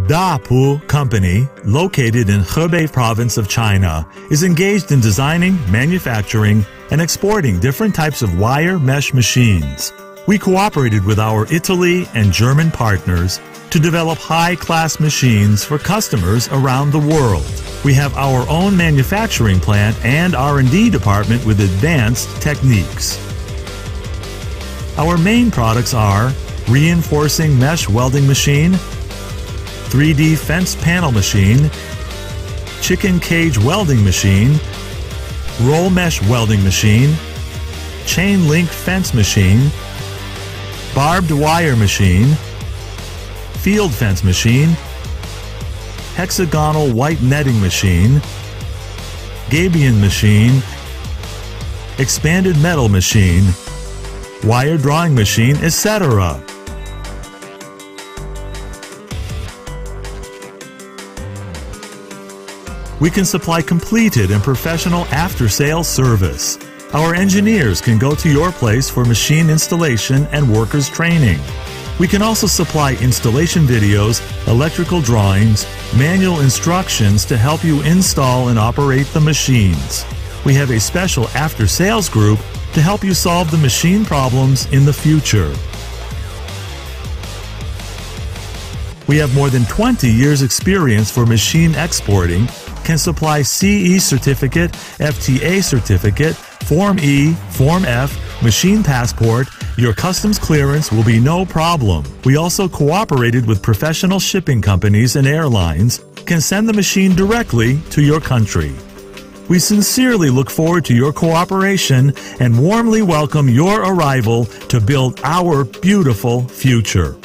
DAPU Company, located in Hebei province of China, is engaged in designing, manufacturing, and exporting different types of wire mesh machines. We cooperated with our Italy and German partners to develop high-class machines for customers around the world. We have our own manufacturing plant and R&D department with advanced techniques. Our main products are reinforcing mesh welding machine, 3D fence panel machine, chicken cage welding machine, roll mesh welding machine, chain link fence machine, barbed wire machine, field fence machine, hexagonal white netting machine, gabion machine, expanded metal machine, wire drawing machine, etc. We can supply completed and professional after-sales service. Our engineers can go to your place for machine installation and workers training. We can also supply installation videos, electrical drawings, manual instructions to help you install and operate the machines. We have a special after-sales group to help you solve the machine problems in the future. We have more than 20 years experience for machine exporting, can supply CE certificate, FTA certificate, Form E, Form F, machine passport. Your customs clearance will be no problem. We also cooperated with professional shipping companies and airlines, can send the machine directly to your country. We sincerely look forward to your cooperation and warmly welcome your arrival to build our beautiful future.